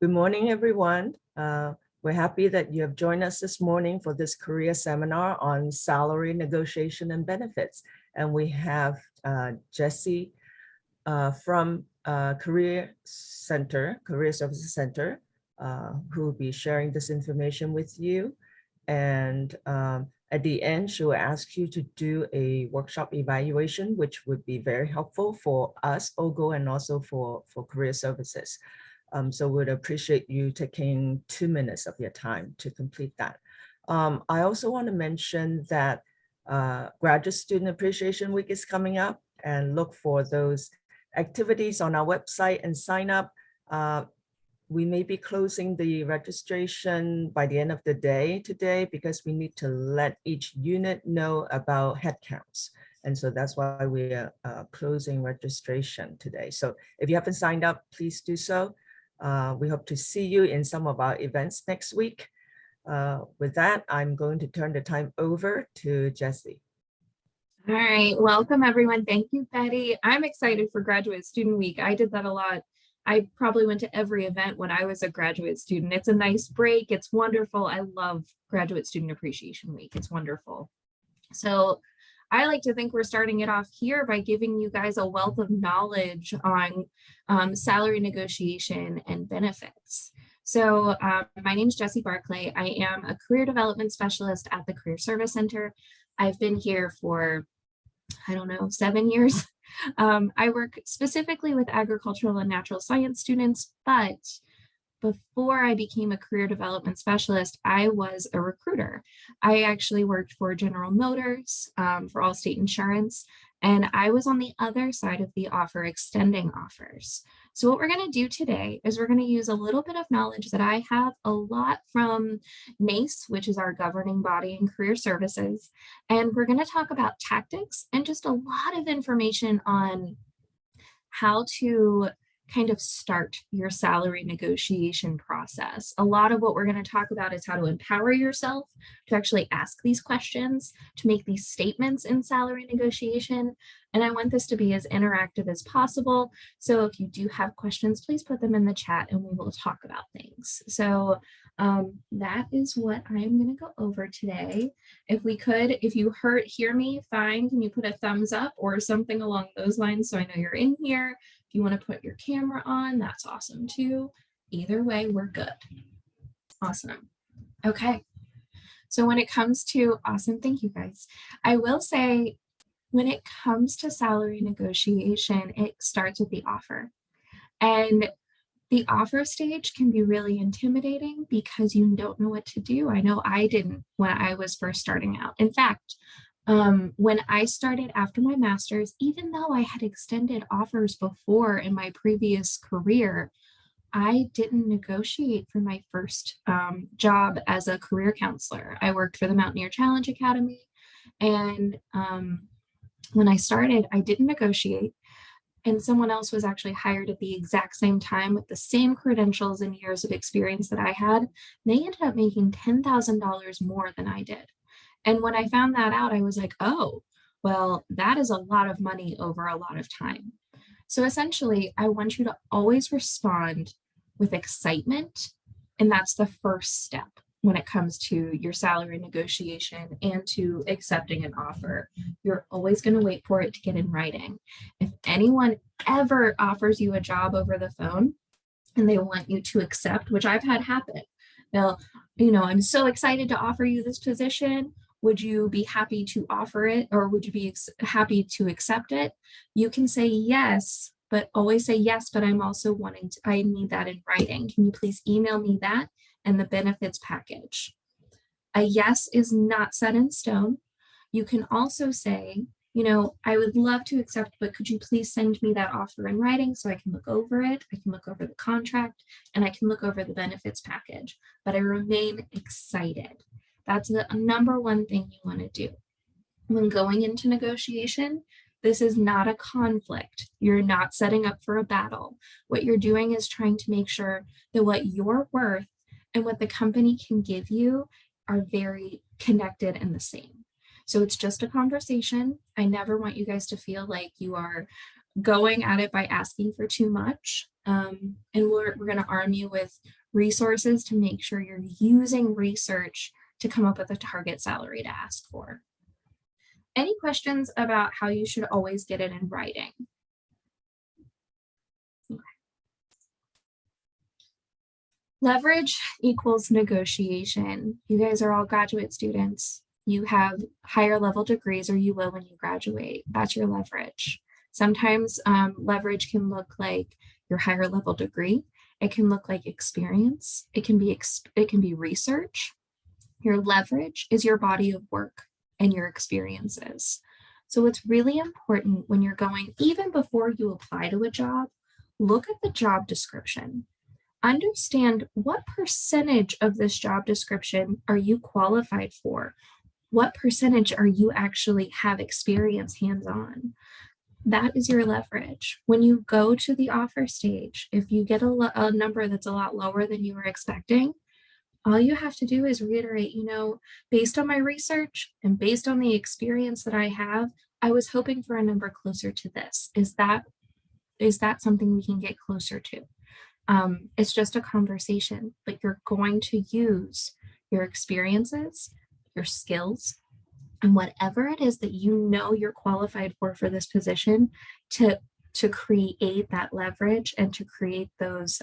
Good morning, everyone. We're happy that you have joined us this morning for this career seminar on salary negotiation and benefits. And we have Jesse from Career Services Center, who will be sharing this information with you. And at the end, she will ask you to do a workshop evaluation, which would be very helpful for us, OGO, and also for Career Services. So we'd appreciate you taking 2 minutes of your time to complete that. I also want to mention that Graduate Student Appreciation Week is coming up, and look for those activities on our website and sign up. We may be closing the registration by the end of the day today because we need to let each unit know about headcounts. And so that's why we are closing registration today. So if you haven't signed up, please do so. We hope to see you in some of our events next week. With that, I'm going to turn the time over to Jesse. All right, welcome everyone. Thank you, Betty. I'm excited for Graduate Student Week. I did that a lot. I probably went to every event when I was a graduate student. It's a nice break. It's wonderful. I love Graduate Student Appreciation Week. It's wonderful. So I like to think we're starting it off here by giving you guys a wealth of knowledge on salary negotiation and benefits. So my name is Jessie Barclay. I am a career development specialist at the Career Service Center. I've been here for, 7 years. I work specifically with agricultural and natural science students, but before I became a career development specialist, I was a recruiter. I actually worked for General Motors, for Allstate Insurance, and I was on the other side of the offer, extending offers. So what we're going to do today is we're going to use a little bit of knowledge that I have a lot from NACE, which is our governing body in career services, and we're going to talk about tactics and just a lot of information on how to kind of start your salary negotiation process. A lot of what we're going to talk about is how to empower yourself to actually ask these questions, to make these statements in salary negotiation. And I want this to be as interactive as possible. So if you do have questions, please put them in the chat and we will talk about things. So that is what I'm going to go over today. If we could, if you hear me fine, can you put a thumbs up or something along those lines so I know you're in here? If you want to put your camera on, that's awesome too. Either way, we're good. Awesome. Okay. So when it comes to, awesome, thank you guys. I will say, when it comes to salary negotiation, it starts with the offer. And the offer stage can be really intimidating because you don't know what to do. I know I didn't when I was first starting out. In fact, when I started after my master's, even though I had extended offers before in my previous career, I didn't negotiate for my first job as a career counselor. I worked for the Mountaineer Challenge Academy. And when I started, I didn't negotiate. And someone else was actually hired at the exact same time with the same credentials and years of experience that I had. They ended up making $10,000 more than I did. And when I found that out, I was like, oh, well, that is a lot of money over a lot of time. So essentially, I want you to always respond with excitement. And that's the first step when it comes to your salary negotiation and to accepting an offer. You're always going to wait for it to get in writing. If anyone ever offers you a job over the phone and they want you to accept, which I've had happen, they'll, I'm so excited to offer you this position. Would you be happy to offer it, or would you be happy to accept it? You can say yes, but always say yes, but I'm also I need that in writing. Can you please email me that and the benefits package? A yes is not set in stone. You can also say, I would love to accept, but could you please send me that offer in writing so I can look over it, I can look over the contract, and I can look over the benefits package, but I remain excited. That's the number one thing you want to do. When going into negotiation, this is not a conflict. You're not setting up for a battle. What you're doing is trying to make sure that what you're worth and what the company can give you are very connected and the same. So it's just a conversation. I never want you guys to feel like you are going at it by asking for too much. And we're going to arm you with resources to make sure you're using research to come up with a target salary to ask for. Any questions about how you should always get it in writing? Okay. Leverage equals negotiation. You guys are all graduate students. You have higher level degrees, or you will when you graduate. That's your leverage. Sometimes leverage can look like your higher level degree. It can look like experience. It can be research. Your leverage is your body of work and your experiences. So it's really important when you're going, even before you apply to a job, look at the job description. Understand what percentage of this job description are you qualified for? What percentage are you actually have experience hands-on? That is your leverage. When you go to the offer stage, if you get a number that's a lot lower than you were expecting, all you have to do is reiterate, based on my research and based on the experience that I have, I was hoping for a number closer to this. Is that something we can get closer to? It's just a conversation, but you're going to use your experiences, your skills, and whatever it is that you're qualified for this position to create that leverage and to create those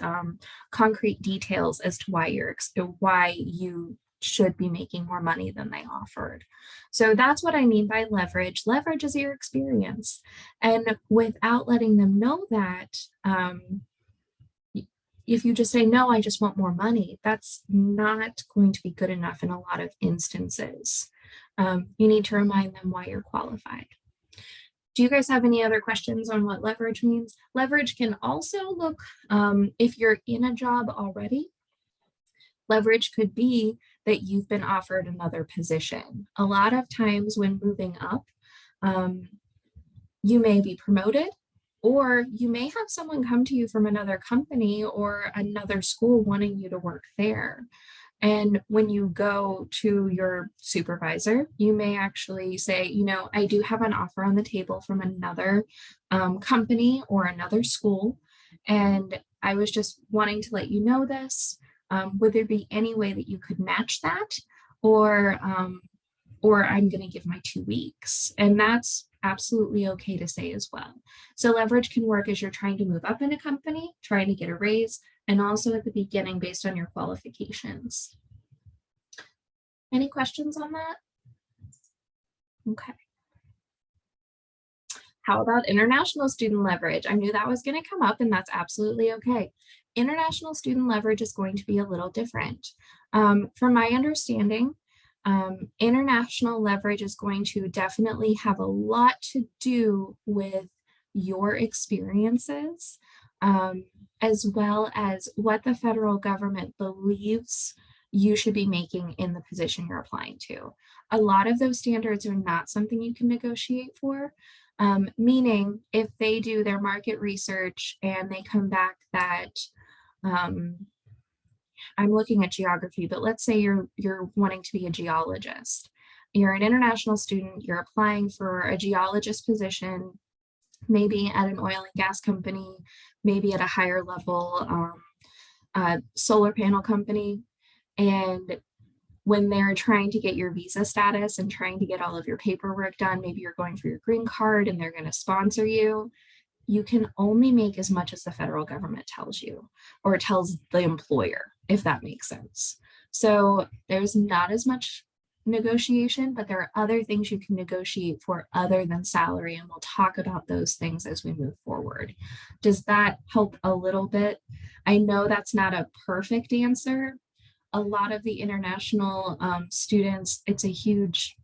concrete details as to why you should be making more money than they offered. So that's what I mean by leverage. Leverage is your experience. And without letting them know that, if you just say, no, I just want more money, that's not going to be good enough in a lot of instances. You need to remind them why you're qualified. Do you guys have any other questions on what leverage means? Leverage can also look, if you're in a job already, leverage could be that you've been offered another position. A lot of times when moving up, you may be promoted, or you may have someone come to you from another company or another school wanting you to work there. And when you go to your supervisor, you may actually say, I do have an offer on the table from another company or another school, and I was just wanting to let you know this. Would there be any way that you could match that? Or I'm going to give my 2 weeks. And that's absolutely okay to say as well. So leverage can work as you're trying to move up in a company, trying to get a raise, and also at the beginning based on your qualifications. Any questions on that? Okay. How about international student leverage? I knew that was going to come up, and that's absolutely okay. International student leverage is going to be a little different. From my understanding, international leverage is going to definitely have a lot to do with your experiences, as well as what the federal government believes you should be making in the position you're applying to. A lot of those standards are not something you can negotiate for, meaning if they do their market research and they come back that, I'm looking at geography, but let's say you're wanting to be a geologist. You're an international student, you're applying for a geologist position, maybe at an oil and gas company, maybe at a higher level solar panel company. And when they're trying to get your visa status and trying to get all of your paperwork done, maybe you're going for your green card and they're going to sponsor you, you can only make as much as the federal government tells you or tells the employer, if that makes sense. So there's not as much negotiation, but there are other things you can negotiate for other than salary, and we'll talk about those things as we move forward. Does that help a little bit? I know that's not a perfect answer. A lot of the international students, it's a huge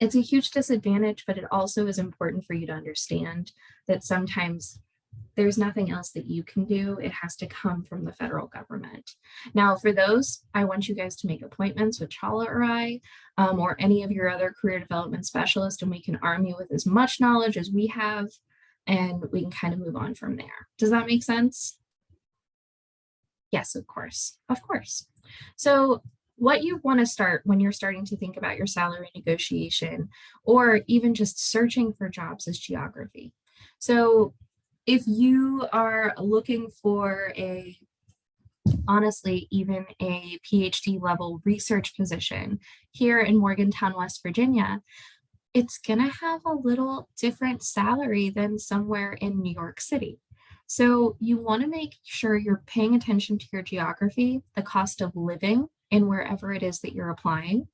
disadvantage, but it also is important for you to understand that sometimes there's nothing else that you can do. It has to come from the federal government. Now, for those, I want you guys to make appointments with Chala or I, or any of your other career development specialists, and we can arm you with as much knowledge as we have, and we can kind of move on from there. Does that make sense? Yes, of course. Of course. So what you want to start when you're starting to think about your salary negotiation, or even just searching for jobs, is geography. So if you are looking for honestly, even a PhD level research position here in Morgantown, West Virginia, it's going to have a little different salary than somewhere in New York City. So you want to make sure you're paying attention to your geography, the cost of living in wherever it is that you're applying.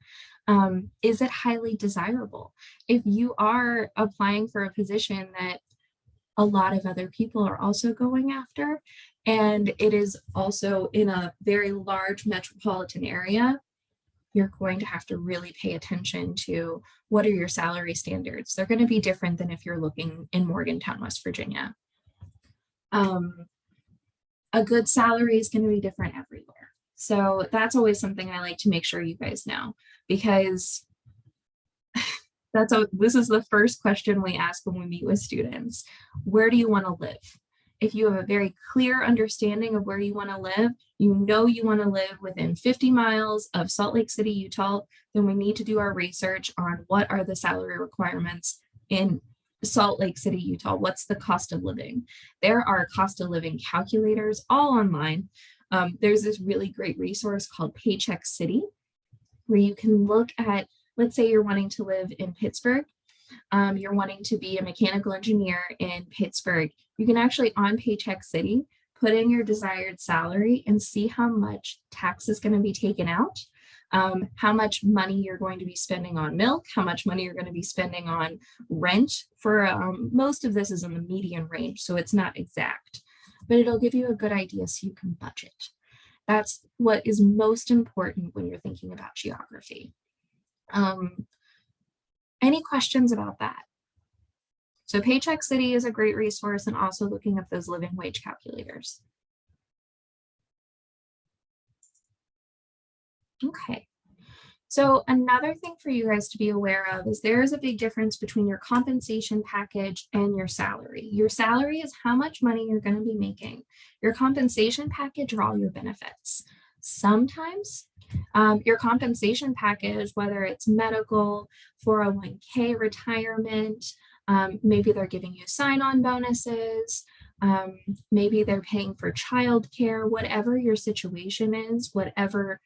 Is it highly desirable? If you are applying for a position that a lot of other people are also going after, and it is also in a very large metropolitan area, you're going to have to really pay attention to what are your salary standards. They're going to be different than if you're looking in Morgantown, West Virginia. A good salary is going to be different everywhere. So that's always something I like to make sure you guys know, because this is the first question we ask when we meet with students. Where do you want to live? If you have a very clear understanding of where you want to live, you know you want to live within 50 miles of Salt Lake City, Utah, then we need to do our research on what are the salary requirements in Salt Lake City, Utah. What's the cost of living? There are cost of living calculators all online. There's this really great resource called Paycheck City, where you can look at, let's say you're wanting to live in Pittsburgh. You're wanting to be a mechanical engineer in Pittsburgh. You can actually, on Paycheck City, put in your desired salary and see how much tax is going to be taken out, how much money you're going to be spending on milk, how much money you're going to be spending on rent. For most of this is in the median range, so it's not exact, but it'll give you a good idea so you can budget. That's what is most important when you're thinking about geography. Any questions about that? So Paycheck City is a great resource, and also looking up those living wage calculators. Okay. So another thing for you guys to be aware of is there is a big difference between your compensation package and your salary. Your salary is how much money you're going to be making. Your compensation package are all your benefits. Sometimes your compensation package, whether it's medical, 401k, retirement, maybe they're giving you sign-on bonuses, maybe they're paying for childcare, whatever your situation is, whatever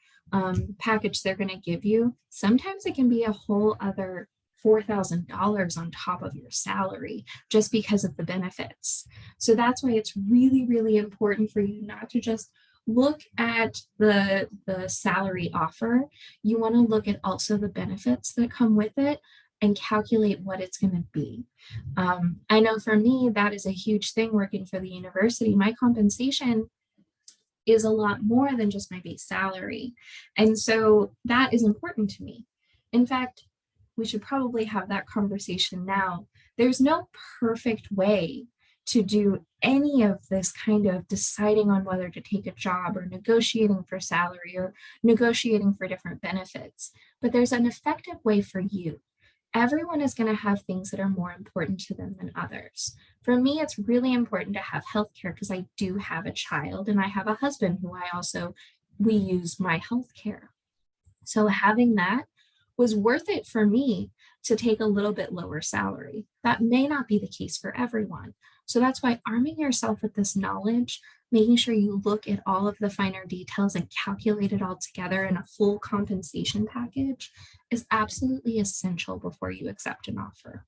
package they're going to give you, sometimes it can be a whole other $4,000 on top of your salary just because of the benefits. So that's why it's really, really important for you not to just look at the salary offer. You want to look at also the benefits that come with it and calculate what it's going to be. I know for me, that is a huge thing working for the university. My compensation is a lot more than just my base salary. And so that is important to me. In fact, we should probably have that conversation now. There's no perfect way to do any of this kind of deciding on whether to take a job or negotiating for salary or negotiating for different benefits, but there's an effective way for you. Everyone is going to have things that are more important to them than others. For me, it's really important to have healthcare because I do have a child and I have a husband who we use my healthcare. So having that was worth it for me to take a little bit lower salary. That may not be the case for everyone. So that's why arming yourself with this knowledge, making sure you look at all of the finer details and calculate it all together in a full compensation package is absolutely essential before you accept an offer.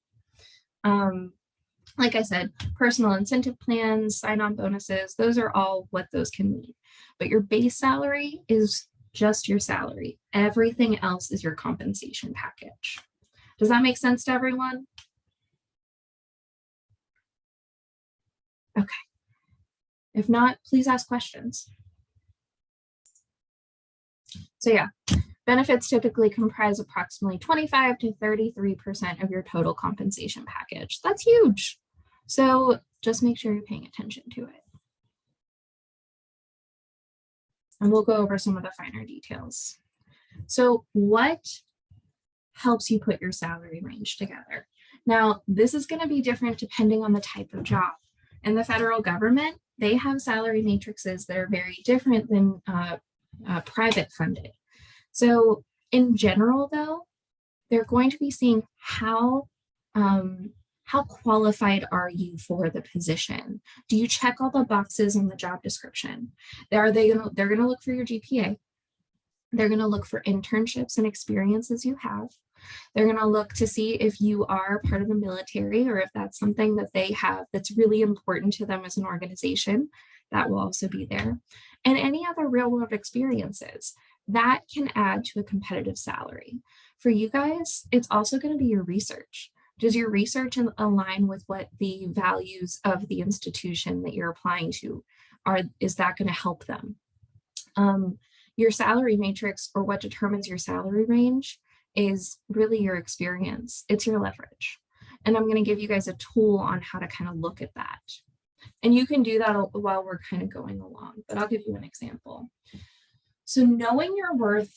Like I said, personal incentive plans, sign-on bonuses, those are all what those can mean. But your base salary is just your salary. Everything else is your compensation package. Does that make sense to everyone? Okay. If not, please ask questions. So yeah, benefits typically comprise approximately 25 to 33% of your total compensation package. That's huge. So just make sure you're paying attention to it. And we'll go over some of the finer details. So what helps you put your salary range together? Now, this is going to be different depending on the type of job. In the federal government, they have salary matrices that are very different than private funded. So in general, though, they're going to be seeing how how qualified are you for the position? Do you check all the boxes in the job description? They're going to look for your GPA. They're going to look for internships and experiences you have. They're going to look to see if you are part of the military or if that's something that they have that's really important to them as an organization. That will also be there. And any other real world experiences that can add to a competitive salary. For you guys, it's also going to be your research. Does your research align with what the values of the institution that you're applying to are? Is that going to help them? Your salary matrix, or what determines your salary range, is really your experience. It's your leverage. And I'm going to give you guys a tool on how to kind of look at that. And you can do that while we're kind of going along, but I'll give you an example. So knowing your worth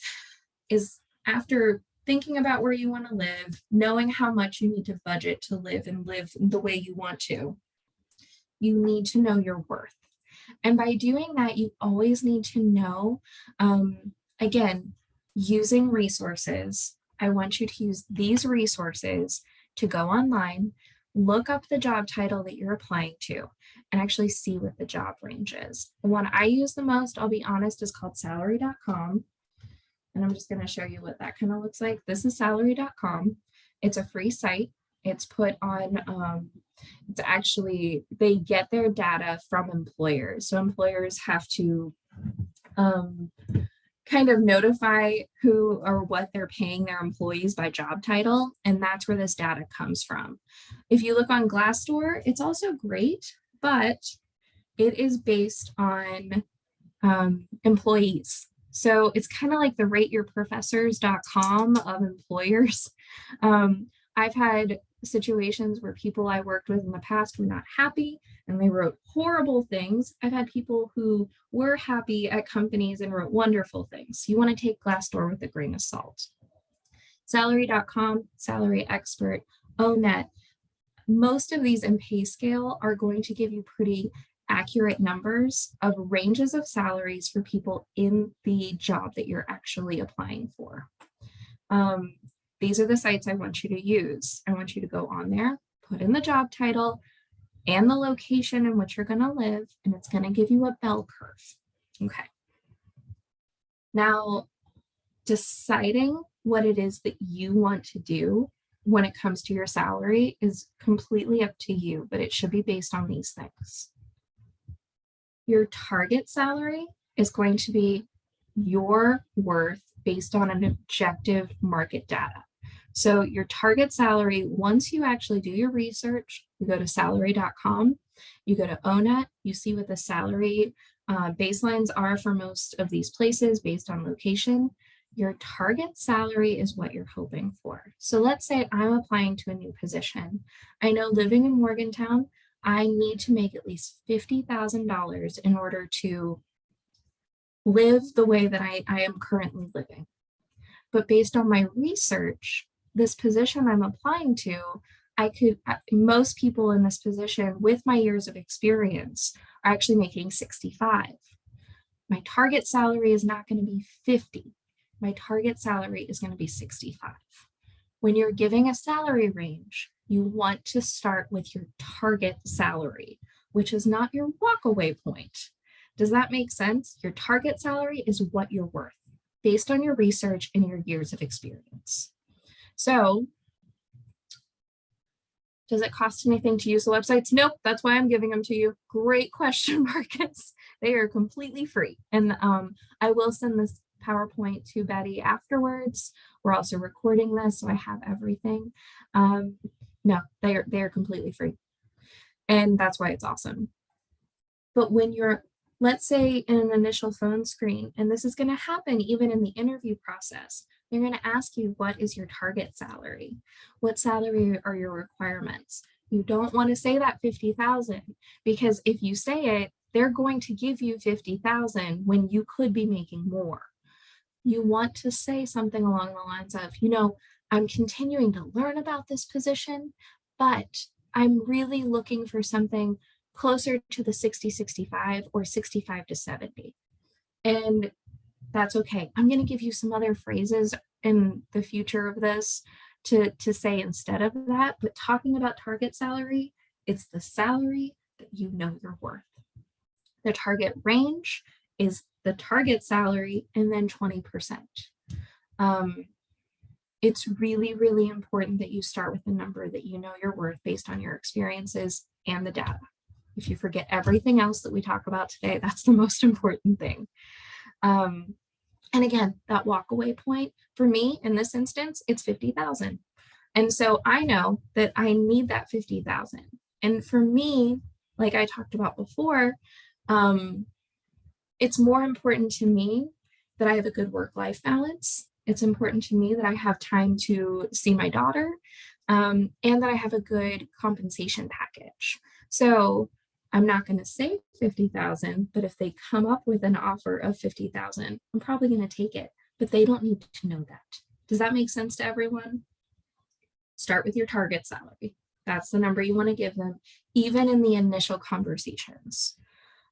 is, after thinking about where you want to live, knowing how much you need to budget to live and live the way you want to, you need to know your worth. And by doing that, you always need to know, again, using resources. I want you to use these resources to go online, look up the job title that you're applying to, and actually see what the job range is. The one I use the most, I'll be honest, is called salary.com. And I'm just going to show you what that kind of looks like. This is salary.com. It's a free site. It's put on, it's actually, they get their data from employers. So employers have to kind of notify who or what they're paying their employees by job title. And that's where this data comes from. If you look on Glassdoor, it's also great, but it is based on employees. So it's kind of like the rateyourprofessors.com of employers. I've had situations where people I worked with in the past were not happy and they wrote horrible things. I've had people who were happy at companies and wrote wonderful things. You want to take Glassdoor with a grain of salt. Salary.com, Salary Expert, ONET. Most of these in PayScale are going to give you pretty accurate numbers of ranges of salaries for people in the job that you're actually applying for. These are the sites I want you to use. I want you to go on there, put in the job title and the location in which you're going to live, and it's going to give you a bell curve. Okay. Now, deciding what it is that you want to do when it comes to your salary is completely up to you, but it should be based on these things. Your target salary is going to be your worth based on an objective market data. So your target salary, once you actually do your research, you go to salary.com, you go to ONET, you see what the salary baselines are for most of these places based on location. Your target salary is what you're hoping for. So let's say I'm applying to a new position. I know living in Morgantown, I need to make at least $50,000 in order to live the way that I am currently living. But based on my research, this position I'm applying to, most people in this position with my years of experience are actually making 65. My target salary is not going to be 50. My target salary is going to be 65. When you're giving a salary range, you want to start with your target salary, which is not your walkaway point. Does that make sense? Your target salary is what you're worth based on your research and your years of experience. So, does it cost anything to use the websites? Nope, that's why I'm giving them to you. Great question, Marcus. They are completely free. And I will send this PowerPoint to Betty afterwards. We're also recording this, so I have everything. No, they are completely free. And that's why it's awesome. But when you're, let's say in an initial phone screen, and this is going to happen even in the interview process, they're going to ask you, what is your target salary? What salary are your requirements? You don't want to say that 50,000, because if you say it, they're going to give you 50,000 when you could be making more. You want to say something along the lines of, you know, I'm continuing to learn about this position, but I'm really looking for something closer to the 60, 65 or 65 to 70. And that's okay. I'm going to give you some other phrases in the future of this to say instead of that, but talking about target salary, it's the salary that you know you're worth. The target range is the target salary and then 20%. It's really, really important that you start with a number that you know you're worth based on your experiences and the data. If you forget everything else that we talk about today, that's the most important thing. And again, that walkaway point for me in this instance, it's 50,000. And so I know that I need that 50,000. And for me, like I talked about before, it's more important to me that I have a good work-life balance. It's important to me that I have time to see my daughter, and that I have a good compensation package. So I'm not going to say 50,000, but if they come up with an offer of 50,000, I'm probably going to take it, but they don't need to know that. Does that make sense to everyone? Start with your target salary. That's the number you want to give them, even in the initial conversations.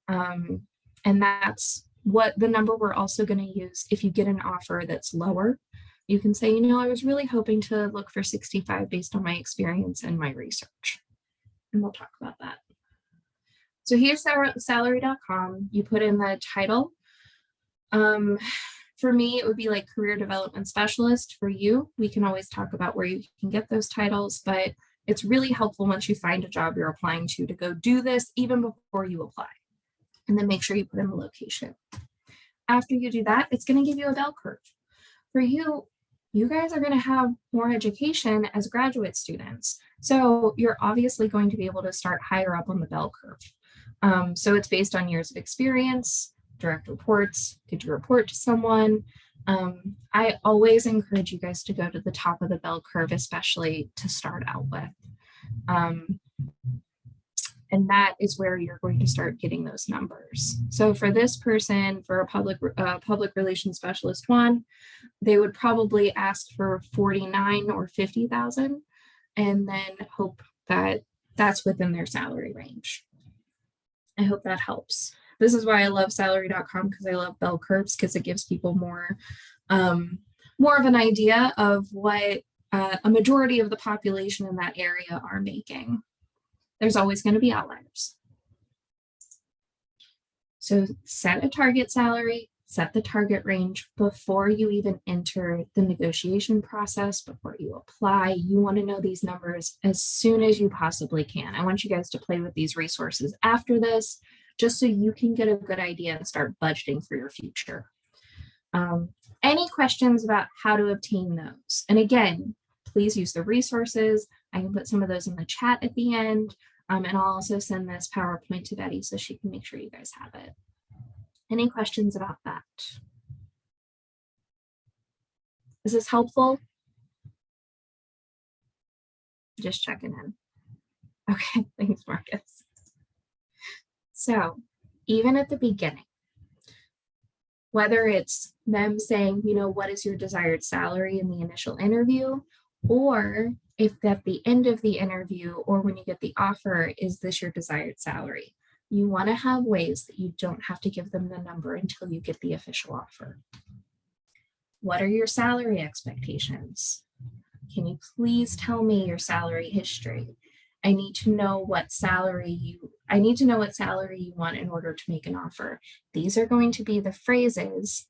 And that's what the number we're also going to use if you get an offer that's lower. You can say, you know, I was really hoping to look for 65 based on my experience and my research. And we'll talk about that. So here's salary.com. You put in the title. For me, it would be like career development specialist. For you, we can always talk about where you can get those titles, but it's really helpful once you find a job you're applying to go do this even before you apply. And then make sure you put in the location. After you do that, it's going to give you a bell curve. For you, you guys are going to have more education as graduate students. So you're obviously going to be able to start higher up on the bell curve. So it's based on years of experience, direct reports, did you report to someone? I always encourage you guys to go to the top of the bell curve, especially to start out with. And that is where you're going to start getting those numbers. So for this person, for a public relations specialist one, they would probably ask for 49 or 50,000 and then hope that that's within their salary range. I hope that helps. This is why I love salary.com, because I love bell curves, because it gives people more of an idea of what a majority of the population in that area are making. There's always going to be outliers. So set a target salary, set the target range before you even enter the negotiation process, before you apply. You want to know these numbers as soon as you possibly can. I want you guys to play with these resources after this, just so you can get a good idea and start budgeting for your future. Any questions about how to obtain those? And again, please use the resources. I can put some of those in the chat at the end. And I'll also send this PowerPoint to Betty so she can make sure you guys have it. Any questions about that? Is this helpful? Just checking in. Okay, thanks, Marcus. So even at the beginning, whether it's them saying, you know, what is your desired salary in the initial interview, or if at the end of the interview or when you get the offer, is this your desired salary? You want to have ways that you don't have to give them the number until you get the official offer. What are your salary expectations? Can you please tell me your salary history? I need to know what salary you want in order to make an offer. These are going to be the phrases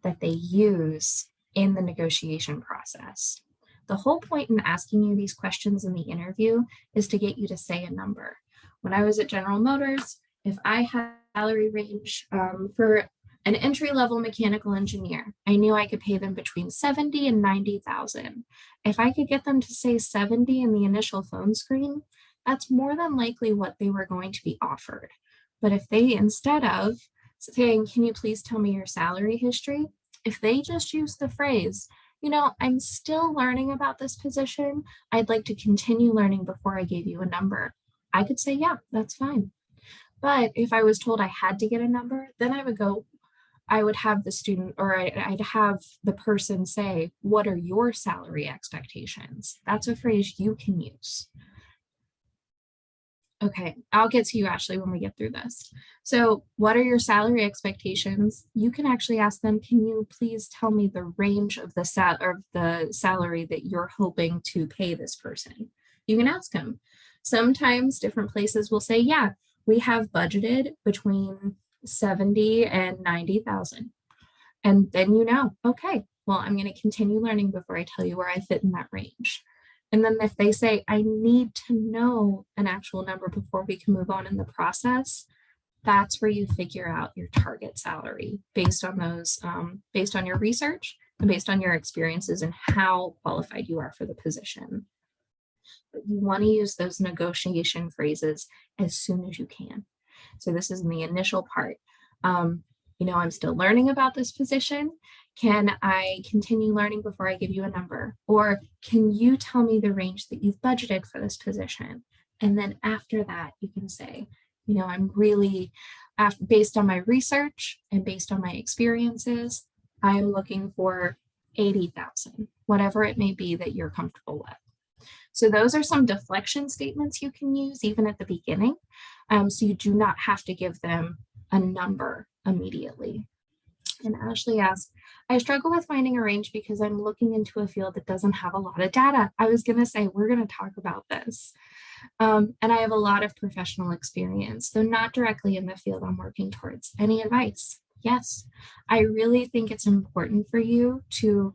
that they use in the negotiation process. The whole point in asking you these questions in the interview is to get you to say a number. When I was at General Motors, if I had a salary range for an entry-level mechanical engineer, I knew I could pay them between 70 and 90,000. If I could get them to say 70 in the initial phone screen, that's more than likely what they were going to be offered. But if they, instead of saying, can you please tell me your salary history, if they just use the phrase, you know, I'm still learning about this position, I'd like to continue learning before I gave you a number, I could say, yeah, that's fine. But if I was told I had to get a number, then I would have the student, or I'd have the person say, what are your salary expectations? That's a phrase you can use. Okay, I'll get to you, Ashley, when we get through this. So what are your salary expectations? You can actually ask them, can you please tell me the range of the salary that you're hoping to pay this person? You can ask them. Sometimes different places will say, yeah, we have budgeted between 70 and 90,000. And then okay, well, I'm going to continue learning before I tell you where I fit in that range. And then if they say, I need to know an actual number before we can move on in the process, that's where you figure out your target salary based on based on your research and based on your experiences and how qualified you are for the position. But you want to use those negotiation phrases as soon as you can. So this is in the initial part. I'm still learning about this position. Can I continue learning before I give you a number? Or can you tell me the range that you've budgeted for this position? And then after that, you can say, I'm really, based on my research and based on my experiences, I'm looking for 80,000, whatever it may be that you're comfortable with. So those are some deflection statements you can use even at the beginning. So you do not have to give them a number immediately. And Ashley asked, I struggle with finding a range because I'm looking into a field that doesn't have a lot of data. I was going to say, we're going to talk about this. And I have a lot of professional experience, though not directly in the field I'm working towards. Any advice? Yes, I really think it's important for you to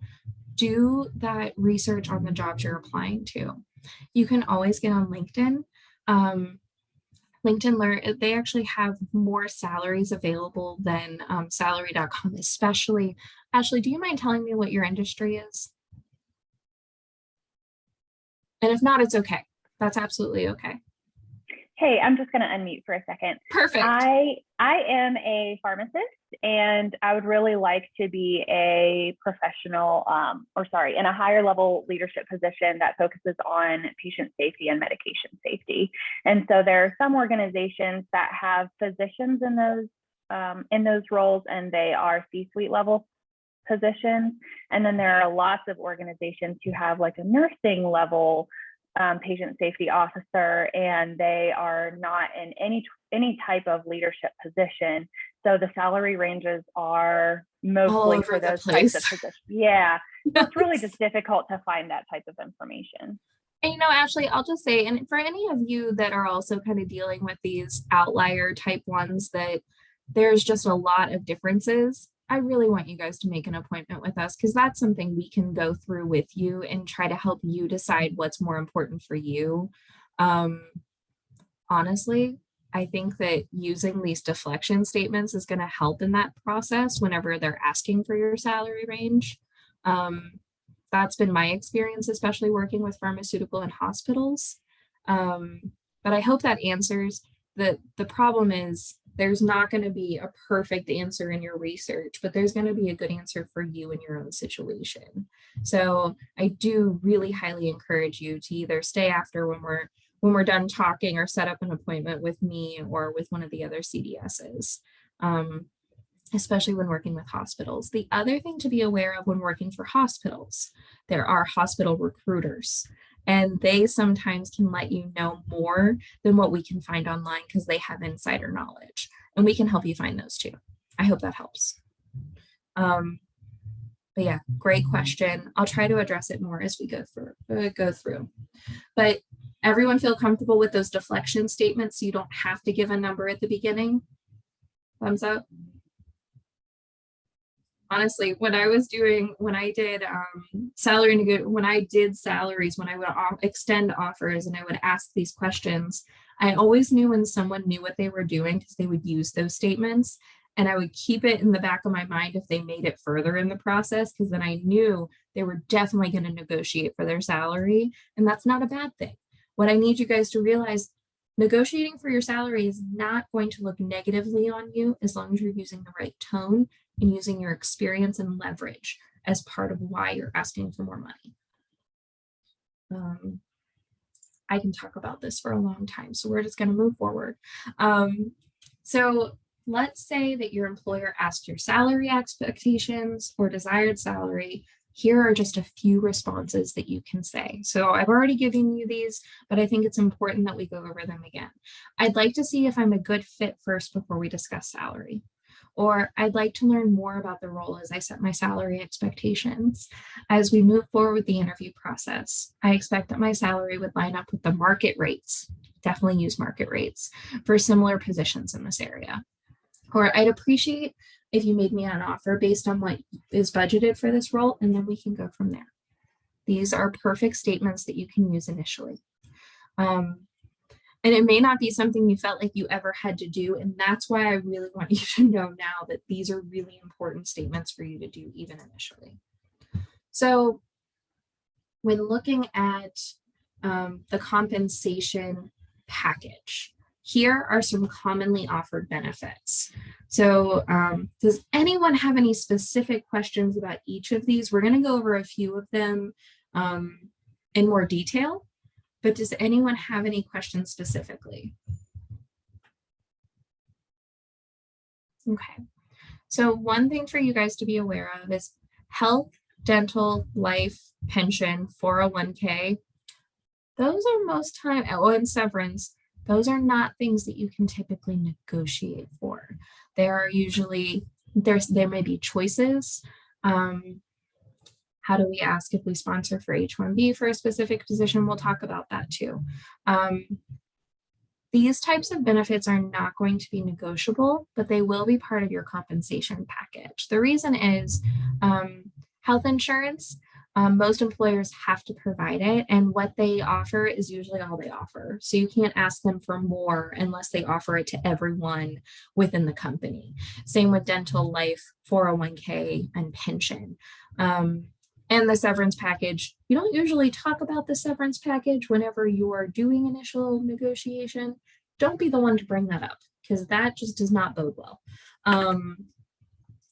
do that research on the jobs you're applying to. You can always get on LinkedIn. LinkedIn Learn, they actually have more salaries available than salary.com, especially. Ashley, do you mind telling me what your industry is? And if not, it's okay. That's absolutely okay. Hey, I'm just going to unmute for a second. Perfect. I am a pharmacist, and I would really like to be a professional, in a higher level leadership position that focuses on patient safety and medication safety. And so there are some organizations that have physicians in those roles, and they are C-suite level positions. And then there are lots of organizations who have like a nursing level patient safety officer, and they are not in any type of leadership position. So the salary ranges are mostly for those types of positions. Yeah, it's really just difficult to find that type of information. And Ashley, I'll just say, and for any of you that are also kind of dealing with these outlier type ones that there's just a lot of differences, I really want you guys to make an appointment with us, because that's something we can go through with you and try to help you decide what's more important for you. Honestly, I think that using these deflection statements is going to help in that process whenever they're asking for your salary range. That's been my experience, especially working with pharmaceutical and hospitals. But I hope that answers the problem is there's not going to be a perfect answer in your research, but there's going to be a good answer for you in your own situation. So I do really highly encourage you to either stay after when we're done talking, or set up an appointment with me or with one of the other CDSs, especially when working with hospitals. The other thing to be aware of when working for hospitals, there are hospital recruiters. And they sometimes can let you know more than what we can find online because they have insider knowledge, and we can help you find those too. I hope that helps. But yeah, great question. I'll try to address it more as we go through. But everyone feel comfortable with those deflection statements, so you don't have to give a number at the beginning? Thumbs up. Honestly, when I did salaries, when I would extend offers and I would ask these questions, I always knew when someone knew what they were doing because they would use those statements, and I would keep it in the back of my mind if they made it further in the process, because then I knew they were definitely going to negotiate for their salary, and that's not a bad thing. What I need you guys to realize, negotiating for your salary is not going to look negatively on you as long as you're using the right tone and using your experience and leverage as part of why you're asking for more money. I can talk about this for a long time, so we're just going to move forward. So let's say that your employer asked your salary expectations or desired salary Here are just a few responses that you can say. So I've already given you these, but I think it's important that we go over them again. I'd like to see if I'm a good fit first before we discuss salary. Or I'd like to learn more about the role as I set my salary expectations. As we move forward with the interview process, I expect that my salary would line up with the market rates, definitely use market rates, for similar positions in this area. Or I'd appreciate if you made me an offer based on what is budgeted for this role, and then we can go from there. These are perfect statements that you can use initially. And it may not be something you felt like you ever had to do. And that's why I really want you to know now that these are really important statements for you to do even initially. So when looking at the compensation package, here are some commonly offered benefits. So does anyone have any specific questions about each of these? We're going to go over a few of them in more detail. But does anyone have any questions specifically? Okay, so one thing for you guys to be aware of is health, dental, life, pension, 401k. Those are most time, and severance, those are not things that you can typically negotiate for. There are usually, there may be choices. How do we ask if we sponsor for H-1B for a specific position? We'll talk about that too. These types of benefits are not going to be negotiable, but they will be part of your compensation package. The reason is health insurance, most employers have to provide it, and what they offer is usually all they offer. So you can't ask them for more unless they offer it to everyone within the company. Same with dental, life, 401k, and pension. And the severance package, you don't usually talk about the severance package whenever you are doing initial negotiation. Don't be the one to bring that up because that just does not bode well.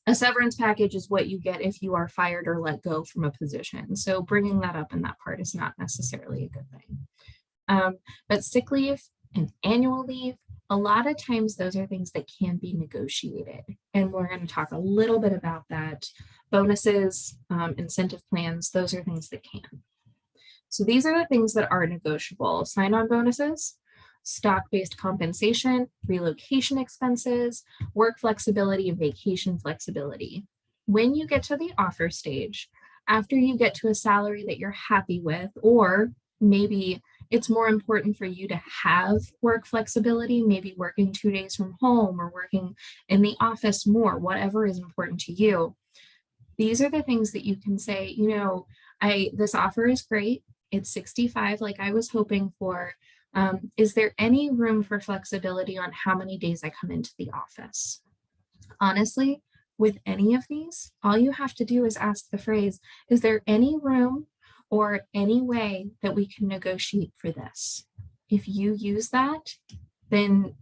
A severance package is what you get if you are fired or let go from a position. So bringing that up in that part is not necessarily a good thing. But sick leave and annual leave, a lot of times those are things that can be negotiated. And we're going to talk a little bit about that. Bonuses, incentive plans, those are things that can. So these are the things that are negotiable. Sign-on bonuses, stock-based compensation, relocation expenses, work flexibility, and vacation flexibility. When you get to the offer stage, after you get to a salary that you're happy with, or maybe it's more important for you to have work flexibility, maybe working 2 days from home or working in the office more, whatever is important to you. These are the things that you can say, you know, this offer is great. It's 65 like I was hoping for. Is there any room for flexibility on how many days I come into the office? Honestly, with any of these, all you have to do is ask the phrase, is there any room or any way that we can negotiate for this? If you use that, then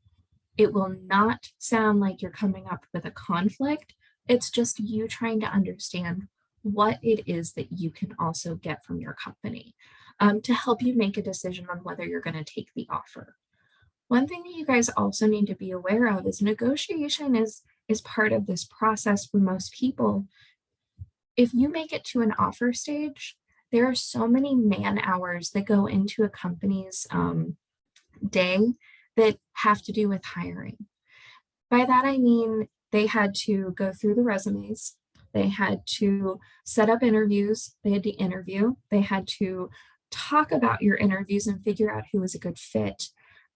it will not sound like you're coming up with a conflict. It's just you trying to understand what it is that you can also get from your company to help you make a decision on whether you're going to take the offer. One thing that you guys also need to be aware of is negotiation is part of this process for most people. If you make it to an offer stage, there are so many man hours that go into a company's day that have to do with hiring. By that, I mean, they had to go through the resumes, they had to set up interviews, they had to interview, they had to talk about your interviews and figure out who was a good fit.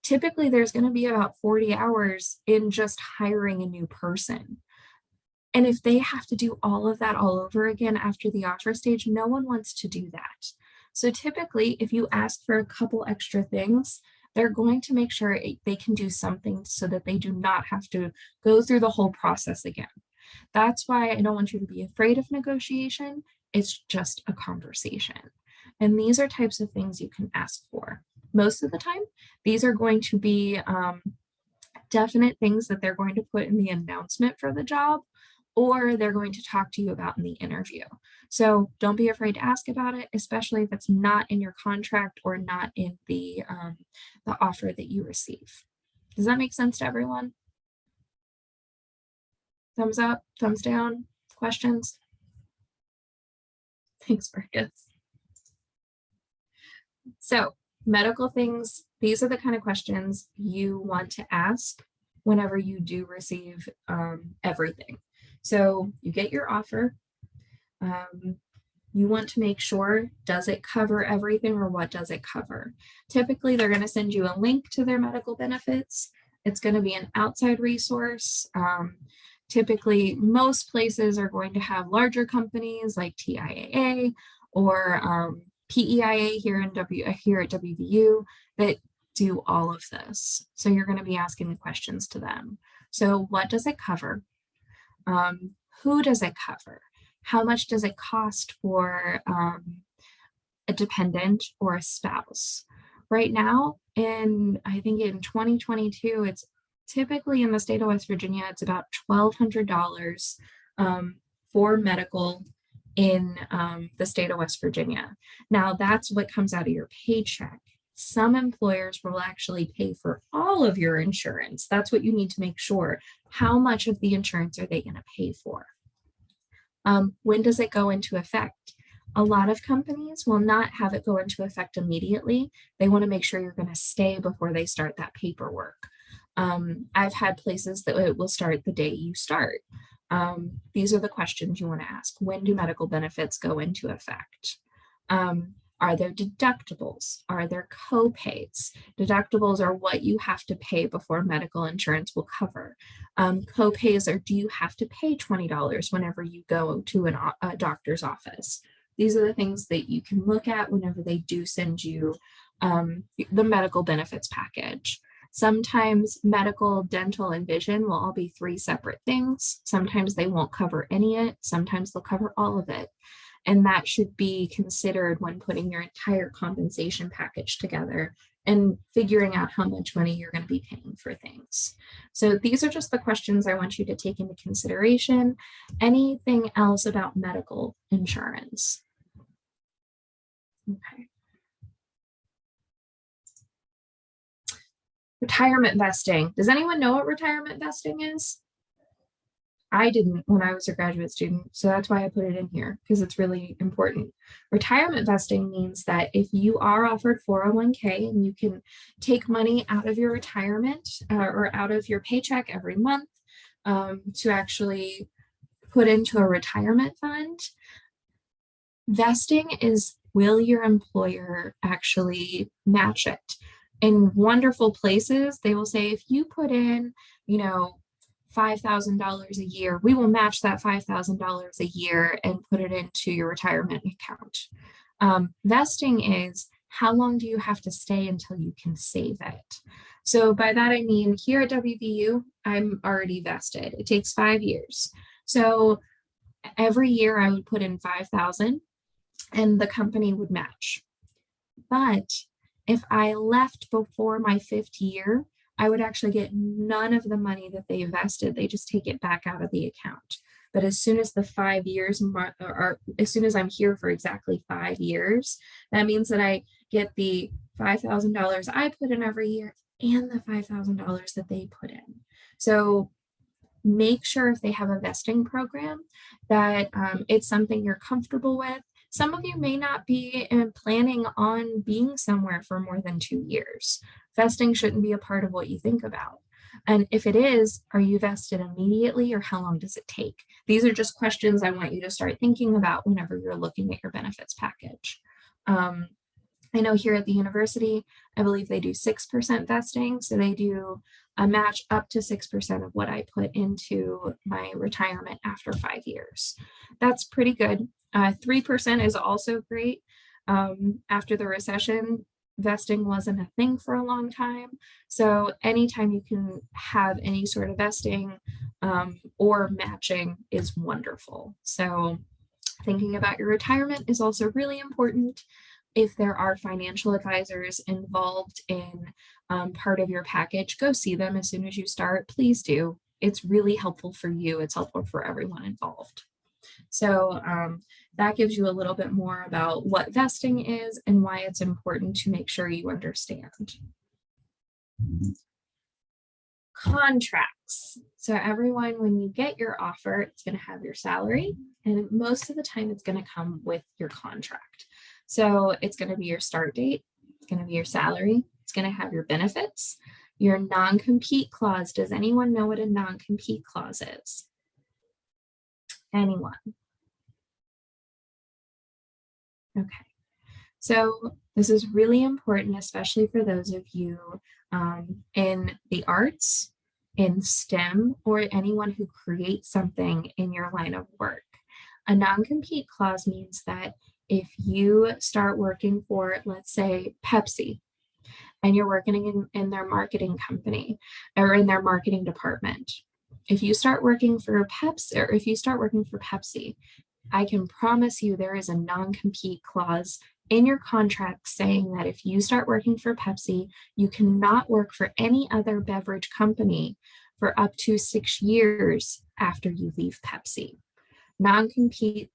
Typically, there's going to be about 40 hours in just hiring a new person. And if they have to do all of that all over again after the offer stage, no one wants to do that. So typically, if you ask for a couple extra things, they're going to make sure they can do something so that they do not have to go through the whole process again. That's why I don't want you to be afraid of negotiation. It's just a conversation. And these are types of things you can ask for. Most of the time, these are going to be definite things that they're going to put in the announcement for the job, or they're going to talk to you about in the interview. So don't be afraid to ask about it, especially if it's not in your contract or not in the offer that you receive. Does that make sense to everyone? Thumbs up, thumbs down, questions? Thanks, Marcus. So medical things, these are the kind of questions you want to ask whenever you do receive everything. So you get your offer. You want to make sure, does it cover everything or what does it cover? Typically, they're going to send you a link to their medical benefits. It's going to be an outside resource. Typically, most places are going to have larger companies like TIAA or PEIA here at WVU that do all of this. So you're going to be asking the questions to them. So what does it cover? Who does it cover? How much does it cost for a dependent or a spouse? Right now, I think in 2022, it's typically in the state of West Virginia, it's about $1,200 for medical in the state of West Virginia. Now, that's what comes out of your paycheck. Some employers will actually pay for all of your insurance. That's what you need to make sure. How much of the insurance are they going to pay for? When does it go into effect? A lot of companies will not have it go into effect immediately. They want to make sure you're going to stay before they start that paperwork. I've had places that it will start the day you start. These are the questions you want to ask. When do medical benefits go into effect? Are there deductibles? Are there co-pays? Deductibles are what you have to pay before medical insurance will cover. Co-pays are, do you have to pay $20 whenever you go to a doctor's office? These are the things that you can look at whenever they do send you the medical benefits package. Sometimes medical, dental, and vision will all be 3 separate things. Sometimes they won't cover any of it. Sometimes they'll cover all of it. And that should be considered when putting your entire compensation package together and figuring out how much money you're going to be paying for things. So these are just the questions I want you to take into consideration. Anything else about medical insurance? Okay. Retirement vesting. Does anyone know what retirement vesting is? I didn't when I was a graduate student, so that's why I put it in here, because it's really important. Retirement vesting means that if you are offered 401k and you can take money out of your retirement or out of your paycheck every month to actually put into a retirement fund, vesting is, will your employer actually match it? In wonderful places, they will say, if you put in, $5,000 a year, we will match that $5,000 a year and put it into your retirement account. Vesting is, how long do you have to stay until you can save it? So by that, I mean, here at WVU, I'm already vested. It takes 5 years. So every year I would put in 5,000 and the company would match. But if I left before my 5th year, I would actually get none of the money that they invested. They just take it back out of the account. But as soon as the 5 years, or as soon as I'm here for exactly 5 years, that means that I get the $5,000 I put in every year and the $5,000 that they put in. So make sure if they have a vesting program that it's something you're comfortable with. Some of you may not be planning on being somewhere for more than 2 years. Vesting shouldn't be a part of what you think about. And if it is, are you vested immediately or how long does it take? These are just questions I want you to start thinking about whenever you're looking at your benefits package. I know here at the university, I believe they do 6% vesting. So they do a match up to 6% of what I put into my retirement after 5 years. That's pretty good. 3% is also great. After the recession, vesting wasn't a thing for a long time. So anytime you can have any sort of vesting or matching is wonderful. So thinking about your retirement is also really important. If there are financial advisors involved in part of your package, go see them as soon as you start. Please do. It's really helpful for you. It's helpful for everyone involved. So that gives you a little bit more about what vesting is and why it's important to make sure you understand. Contracts. So everyone, when you get your offer, it's going to have your salary, and most of the time it's going to come with your contract. So it's going to be your start date, it's going to be your salary, it's going to have your benefits, your non-compete clause. Does anyone know what a non-compete clause is? Anyone? Okay. So this is really important, especially for those of you in the arts, in STEM, or anyone who creates something in your line of work. A non-compete clause means that if you start working for, let's say, Pepsi, and you're working in their marketing company or in their marketing department, if you start working for Pepsi, or if you start working for Pepsi, I can promise you there is a non-compete clause in your contract saying that if you start working for Pepsi, you cannot work for any other beverage company for up to 6 years after you leave Pepsi. Non-compete,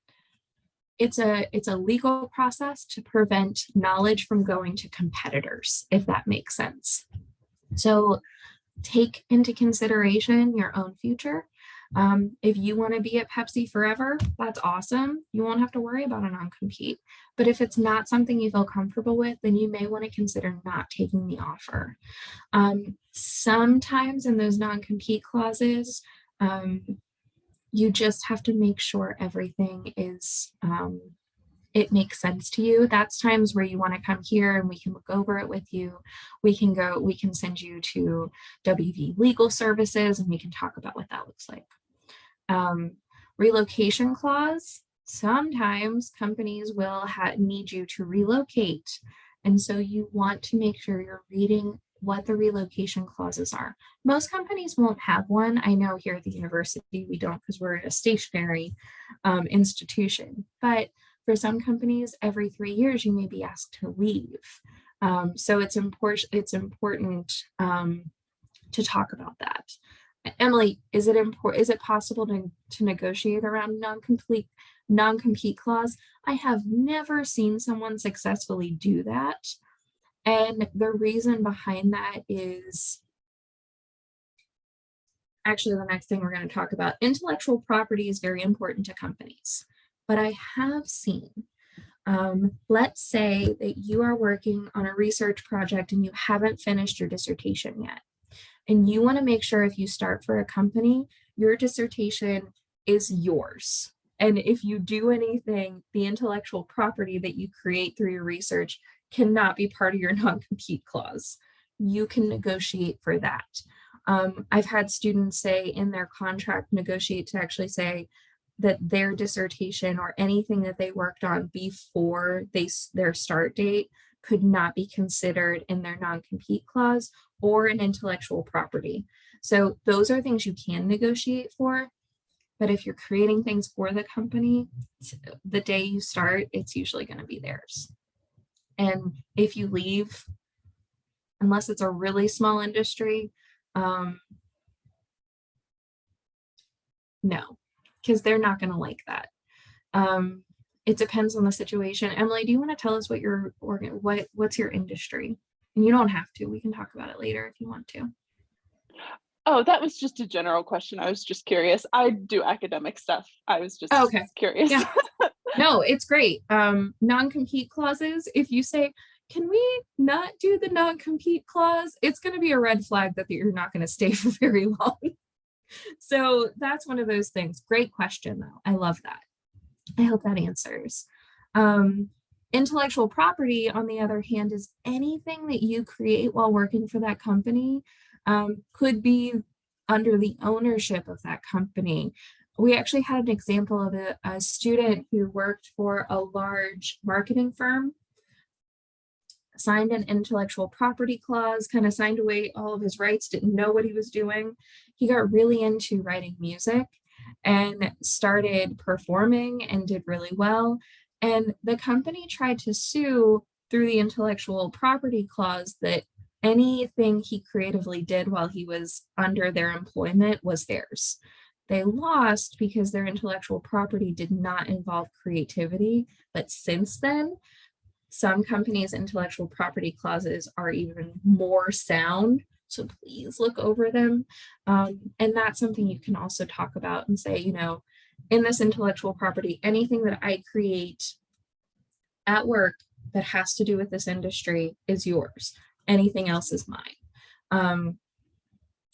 it's a legal process to prevent knowledge from going to competitors, if that makes sense. So take into consideration your own future. If you want to be at Pepsi forever, that's awesome. You won't have to worry about a non-compete. But if it's not something you feel comfortable with, then you may want to consider not taking the offer. Sometimes in those non-compete clauses, you just have to make sure everything is, it makes sense to you. That's times where you want to come here and we can look over it with you. We can send you to WV Legal Services and we can talk about what that looks like. Relocation clause. Sometimes companies will need you to relocate. And so you want to make sure you're reading what the relocation clauses are. Most companies won't have one. I know here at the university we don't, because we're a stationary institution. But for some companies, every 3 years you may be asked to leave. So it's important to talk about that. Emily, is it possible to negotiate around non-compete clause? I have never seen someone successfully do that. And the reason behind that is actually the next thing we're going to talk about. Intellectual property is very important to companies, but I have seen, let's say that you are working on a research project and you haven't finished your dissertation yet. And you want to make sure if you start for a company, your dissertation is yours. And if you do anything, the intellectual property that you create through your research cannot be part of your non-compete clause. You can negotiate for that. I've had students say in their contract, negotiate to actually say that their dissertation or anything that they worked on before their start date could not be considered in their non-compete clause or an intellectual property. So those are things you can negotiate for. But if you're creating things for the company, the day you start, it's usually going to be theirs. And if you leave, unless it's a really small industry, no, because they're not going to like that. It depends on the situation. Emily, do you want to tell us what's your industry? And you don't have to. We can talk about it later if you want to. Oh, that was just a general question. I was just curious. I do academic stuff. I was just curious. Yeah. No, it's great. Non-compete clauses, if you say, can we not do the non-compete clause? It's going to be a red flag that you're not going to stay for very long. So that's one of those things. Great question, though. I love that. I hope that answers. Intellectual property, on the other hand, is anything that you create while working for that company. Could be under the ownership of that company. We actually had an example of a student who worked for a large marketing firm, signed an intellectual property clause, kind of signed away all of his rights, didn't know what he was doing. He got really into writing music and started performing and did really well. And the company tried to sue through the intellectual property clause that anything he creatively did while he was under their employment was theirs. They lost because their intellectual property did not involve creativity. But since then, some companies' intellectual property clauses are even more sound. So please look over them. And that's something you can also talk about and say, you know, in this intellectual property, anything that I create at work that has to do with this industry is yours. Anything else is mine.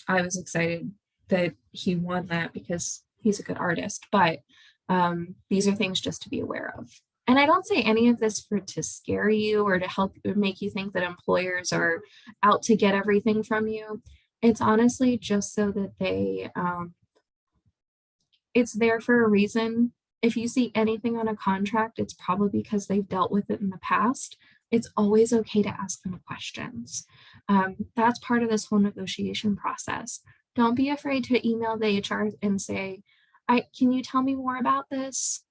I was excited that he won that because he's a good artist, but these are things just to be aware of. And I don't say any of this to scare you or to help or make you think that employers are out to get everything from you. It's honestly just so that they, it's there for a reason. If you see anything on a contract, it's probably because they've dealt with it in the past. It's always okay to ask them questions. That's part of this whole negotiation process. Don't be afraid to email the HR and say, can you tell me more about this?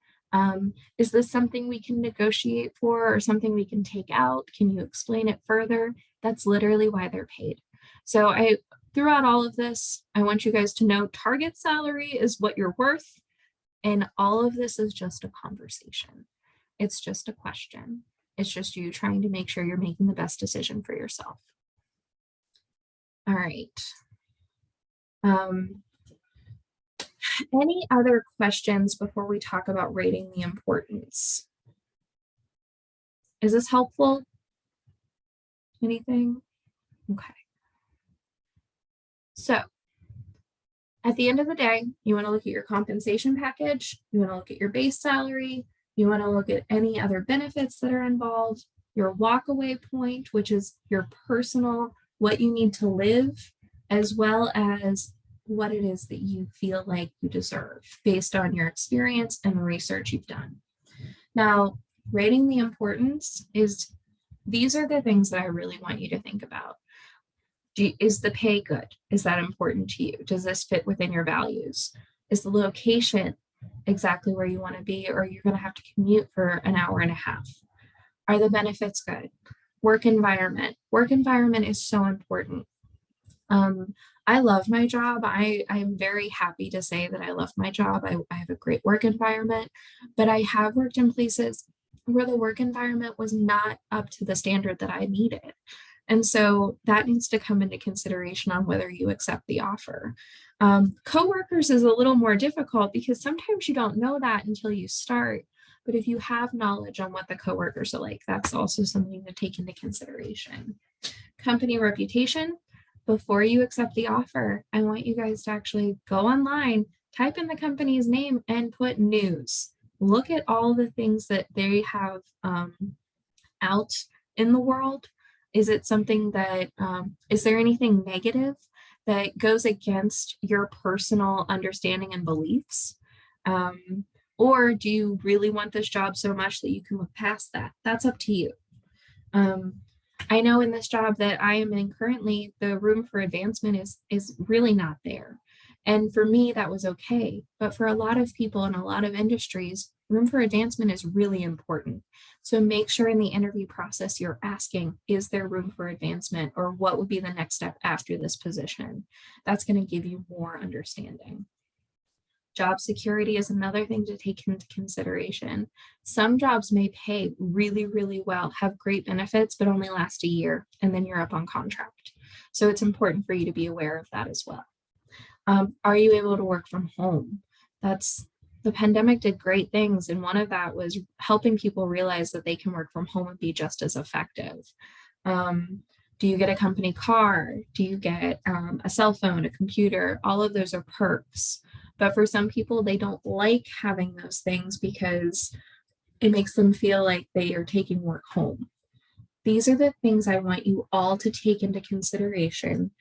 Is this something we can negotiate for or something we can take out? Can you explain it further? That's literally why they're paid. So throughout all of this, I want you guys to know target salary is what you're worth. And all of this is just a conversation. It's just a question. It's just you trying to make sure you're making the best decision for yourself. All right. Any other questions before we talk about rating the importance? Is this helpful? Anything? Okay. So at the end of the day, you want to look at your compensation package, you want to look at your base salary, you want to look at any other benefits that are involved, your walkaway point, which is your personal, what you need to live, as well as what it is that you feel like you deserve based on your experience and research you've done. Now, rating the importance is, these are the things that I really want you to think about. Is the pay good? Is that important to you? Does this fit within your values? Is the location exactly where you want to be, or you're going to have to commute for an hour and a half? Are the benefits good? Work environment. Work environment is so important. I love my job. I am very happy to say that I love my job. I have a great work environment, but I have worked in places where the work environment was not up to the standard that I needed. And so that needs to come into consideration on whether you accept the offer. Coworkers is a little more difficult because sometimes you don't know that until you start. But if you have knowledge on what the coworkers are like, that's also something to take into consideration. Company reputation. Before you accept the offer, I want you guys to actually go online, type in the company's name and put news. Look at all the things that they have out in the world. Is it something that, is there anything negative that goes against your personal understanding and beliefs? Or do you really want this job so much that you can look past that? That's up to you. I know in this job that I am in currently, the room for advancement is really not there. And for me, that was okay. But for a lot of people in a lot of industries, room for advancement is really important. So make sure in the interview process you're asking, is there room for advancement, or what would be the next step after this position? That's going to give you more understanding. Job security is another thing to take into consideration. Some jobs may pay really, really well, have great benefits, but only last a year, and then you're up on contract. So it's important for you to be aware of that as well. Are you able to work from home? The pandemic did great things, and one of that was helping people realize that they can work from home and be just as effective. Do you get a company car? Do you get a cell phone, a computer? All of those are perks. But for some people, they don't like having those things because it makes them feel like they are taking work home. These are the things I want you all to take into consideration.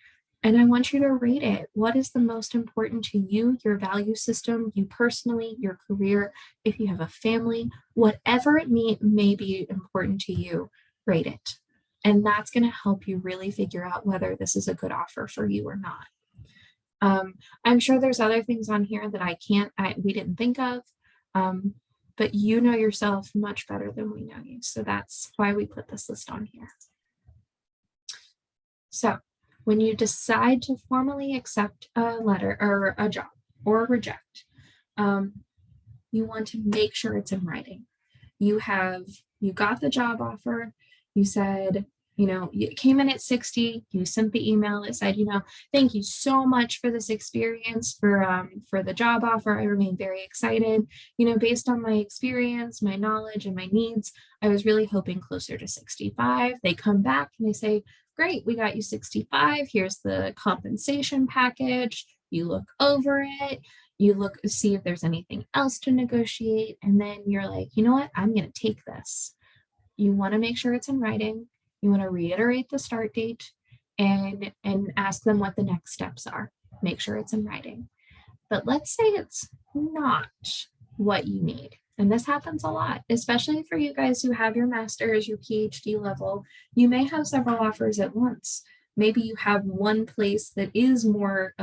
And I want you to rate it. What is the most important to you, your value system, you personally, your career, if you have a family, whatever it may be important to you, rate it. And that's going to help you really figure out whether this is a good offer for you or not. I'm sure there's other things on here that we didn't think of, but you know yourself much better than we know you. So that's why we put this list on here. So when you decide to formally accept a letter or a job or reject, you want to make sure it's in writing. You got the job offer. You said, You know, you came in at 60, you sent the email that said, you know, thank you so much for this experience for the job offer. I remain very excited. You know, based on my experience, my knowledge, and my needs, I was really hoping closer to 65. They come back and they say, great, we got you 65. Here's the compensation package. You look over it. You look, see if there's anything else to negotiate. And then you're like, you know what? I'm going to take this. You want to make sure it's in writing. You want to reiterate the start date and ask them what the next steps are. Make sure it's in writing. But let's say it's not what you need. And this happens a lot, especially for you guys who have your master's, your PhD level. You may have several offers at once. Maybe you have one place that is more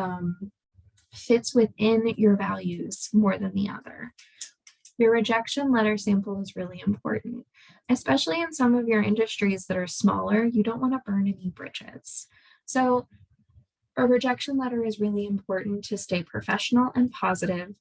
fits within your values more than the other. Your rejection letter sample is really important, especially in some of your industries that are smaller. You don't want to burn any bridges. So a rejection letter is really important to stay professional and positive.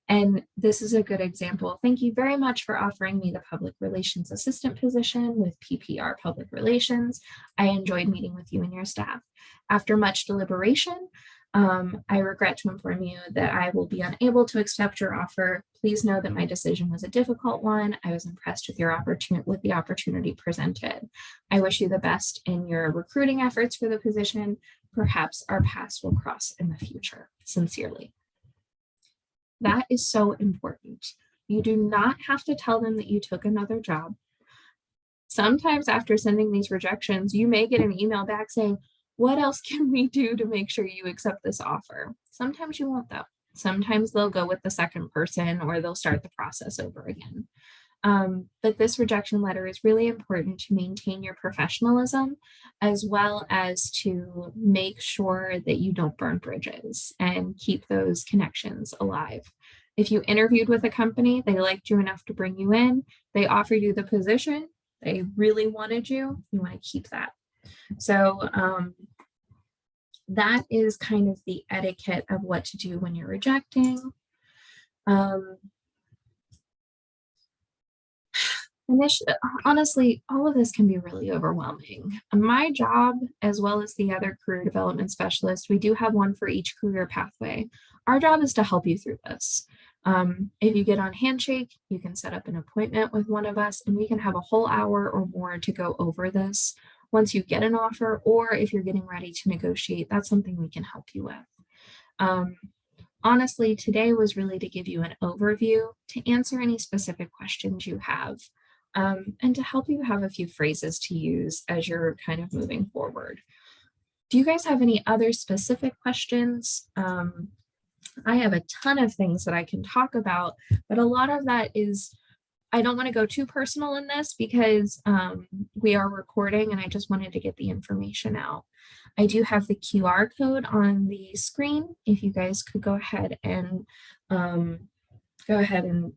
And this is a good example. Thank you very much for offering me the public relations assistant position with PPR Public Relations. I enjoyed meeting with you and your staff. After much deliberation, I regret to inform you that I will be unable to accept your offer. Please know that my decision was a difficult one. I was impressed with the opportunity presented. I wish you the best in your recruiting efforts for the position. Perhaps our paths will cross in the future. Sincerely. That is so important. You do not have to tell them that you took another job. Sometimes after sending these rejections, you may get an email back saying, what else can we do to make sure you accept this offer? Sometimes you won't though. Sometimes they'll go with the second person or they'll start the process over again. But this rejection letter is really important to maintain your professionalism as well as to make sure that you don't burn bridges and keep those connections alive. If you interviewed with a company, they liked you enough to bring you in, they offered you the position, they really wanted you, you want to keep that. So that is kind of the etiquette of what to do when you're rejecting. Honestly, all of this can be really overwhelming. My job, as well as the other career development specialists, we do have one for each career pathway. Our job is to help you through this. If you get on Handshake, you can set up an appointment with one of us and we can have a whole hour or more to go over this. Once you get an offer, or if you're getting ready to negotiate, that's something we can help you with. Honestly, today was really to give you an overview, to answer any specific questions you have, and to help you have a few phrases to use as you're kind of moving forward. Do you guys have any other specific questions? I have a ton of things that I can talk about, but a lot of that is, I don't want to go too personal in this because we are recording and I just wanted to get the information out. I do have the QR code on the screen. If you guys could go ahead and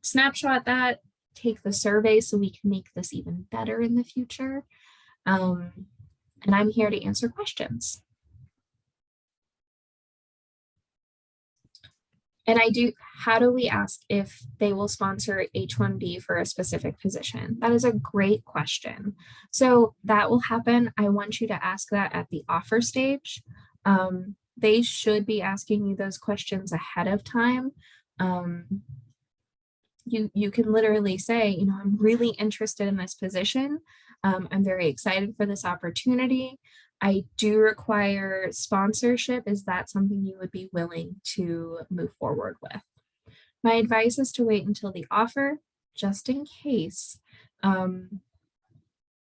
snapshot that, take the survey so we can make this even better in the future. And I'm here to answer questions. And how do we ask if they will sponsor H-1B for a specific position? That is a great question. So that will happen. I want you to ask that at the offer stage. They should be asking you those questions ahead of time. You can literally say, you know, I'm really interested in this position. I'm very excited for this opportunity. I do require sponsorship. Is that something you would be willing to move forward with? My advice is to wait until the offer, just in case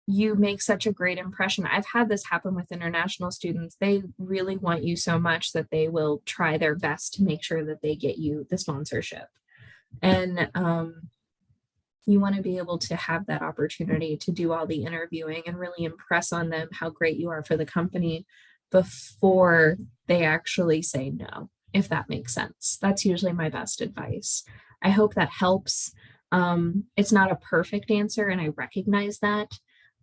you make such a great impression. I've had this happen with international students. They really want you so much that they will try their best to make sure that they get you the sponsorship. And you want to be able to have that opportunity to do all the interviewing and really impress on them how great you are for the company before they actually say no, if that makes sense. That's usually my best advice. I hope that helps. It's not a perfect answer, and I recognize that,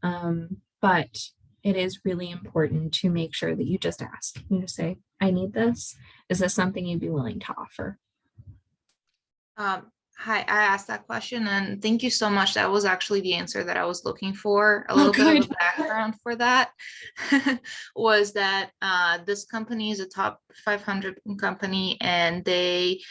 but it is really important to make sure that you just ask. You just say, I need this. Is this something you'd be willing to offer? Hi, I asked that question and thank you so much. That was actually the answer that I was looking for. A Oh, little bit of good. a background for that was that this company is a top 500 company and they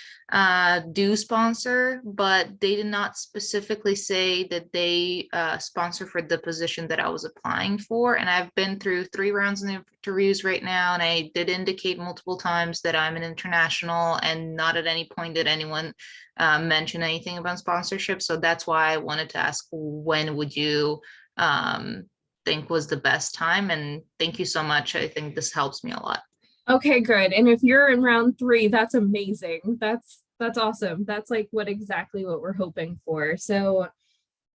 do sponsor, but they did not specifically say that they sponsor for the position that I was applying for. And I've been through 3 rounds of interviews right now, and I did indicate multiple times that I'm an international, and not at any point did anyone mention anything about sponsorship. So that's why I wanted to ask, when would you think was the best time? And thank you so much. I think this helps me a lot. Okay, good. And if you're in round 3, that's amazing. That's awesome. That's like exactly what we're hoping for. So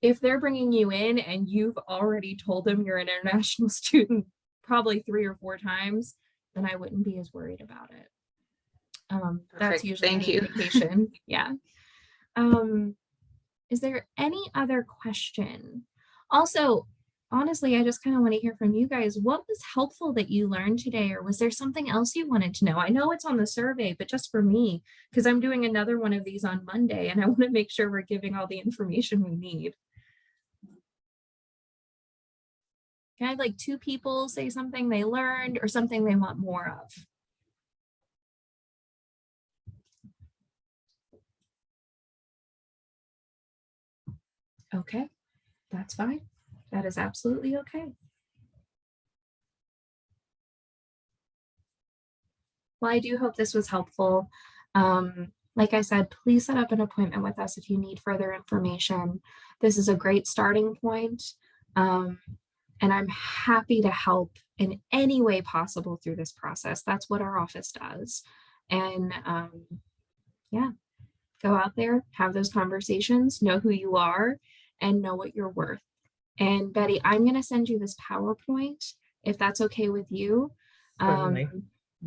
if they're bringing you in and you've already told them you're an international student probably 3 or 4 times, then I wouldn't be as worried about it. That's Perfect. usually Thank an you. indication. Yeah. Is there any other question? Also, honestly, I just kind of want to hear from you guys. What was helpful that you learned today, or was there something else you wanted to know? I know it's on the survey, but just for me, because I'm doing another one of these on Monday and I want to make sure we're giving all the information we need. Can I have like 2 people say something they learned or something they want more of? Okay, that's fine. That is absolutely okay. Well, I do hope this was helpful. Like I said, please set up an appointment with us if you need further information. This is a great starting point. And I'm happy to help in any way possible through this process. That's what our office does. And yeah, go out there, have those conversations, know who you are, and know what you're worth. And Betty, I'm going to send you this PowerPoint if that's okay with you. Certainly.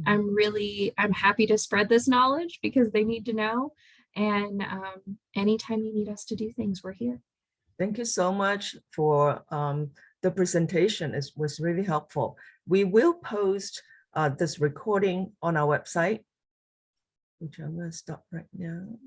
I'm happy to spread this knowledge because they need to know. And anytime you need us to do things, we're here. Thank you so much for the presentation. It was really helpful. We will post this recording on our website, which I'm going to stop right now.